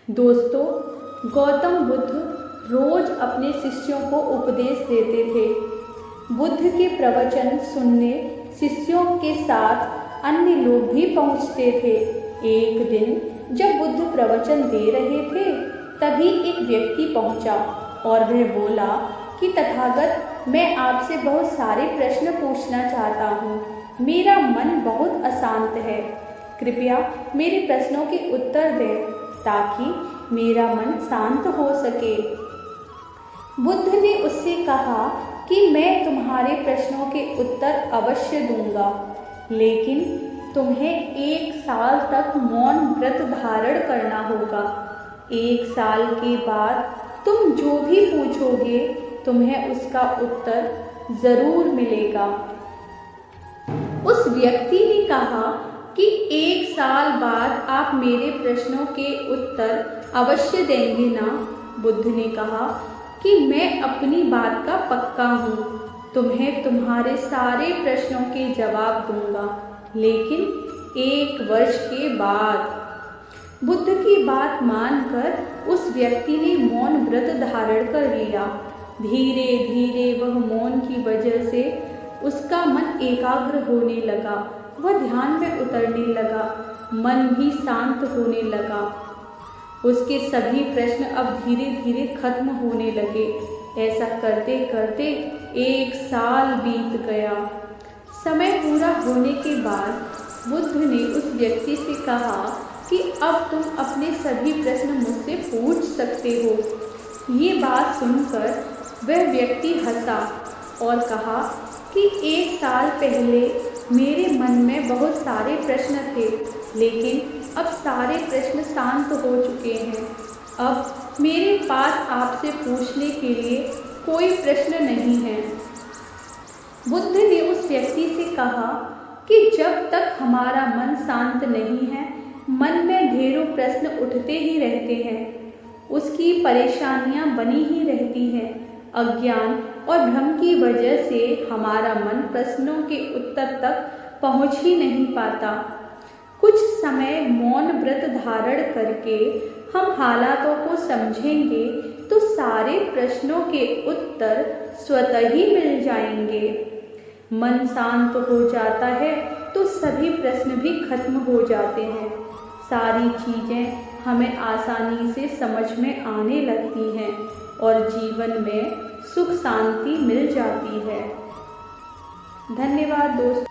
दोस्तों, गौतम बुद्ध रोज अपने शिष्यों को उपदेश देते थे। बुद्ध के प्रवचन सुनने शिष्यों के साथ अन्य लोग भी पहुंचते थे। एक दिन जब बुद्ध प्रवचन दे रहे थे, तभी एक व्यक्ति पहुंचा और वह बोला कि तथागत, मैं आपसे बहुत सारे प्रश्न पूछना चाहता हूँ। मेरा मन बहुत अशांत है। कृपया मेरे प्रश्नों के उत्तर दें ताकि मेरा मन शांत हो सके। बुद्ध ने उससे कहा कि मैं तुम्हारे प्रश्नों के उत्तर अवश्य दूंगा, लेकिन तुम्हें 1 साल तक मौन व्रत धारण करना होगा। 1 साल के बाद तुम जो भी पूछोगे, तुम्हें उसका उत्तर जरूर मिलेगा। उस व्यक्ति ने कहा कि 1 साल बाद आप मेरे प्रश्नों के उत्तर अवश्य देंगे ना? बुद्ध ने कहा कि मैं अपनी बात का पक्का हूँ, तुम्हें तुम्हारे सारे प्रश्नों के जवाब दूंगा, लेकिन 1 वर्ष के बाद। बुद्ध की बात मानकर उस व्यक्ति ने मौन व्रत धारण कर लिया। धीरे धीरे वह मौन की वजह से उसका मन एकाग्र होने लगा। वह ध्यान में उतरने लगा, मन भी शांत होने लगा। उसके सभी प्रश्न अब धीरे धीरे खत्म होने लगे। ऐसा करते करते 1 साल बीत गया। समय पूरा होने के बाद बुद्ध ने उस व्यक्ति से कहा कि अब तुम अपने सभी प्रश्न मुझसे पूछ सकते हो। ये बात सुनकर वह व्यक्ति हंसा और कहा कि 1 साल पहले मेरे मन में बहुत सारे प्रश्न थे, लेकिन अब सारे प्रश्न शांत हो चुके हैं। अब मेरे पास आपसे पूछने के लिए कोई प्रश्न नहीं है। बुद्ध ने उस व्यक्ति से कहा कि जब तक हमारा मन शांत नहीं है, मन में ढेरों प्रश्न उठते ही रहते हैं। उसकी परेशानियां बनी ही रहती हैं। अज्ञान और भ्रम की वजह से हमारा मन प्रश्नों के उत्तर तक पहुंच ही नहीं पाता। कुछ समय मौन व्रत धारण करके हम हालातों को समझेंगे तो सारे प्रश्नों के उत्तर स्वतः ही मिल जाएंगे। मन शांत हो जाता है तो सभी प्रश्न भी खत्म हो जाते हैं। सारी चीजें हमें आसानी से समझ में आने लगती हैं और जीवन में सुख शांति मिल जाती है। धन्यवाद दोस्तों।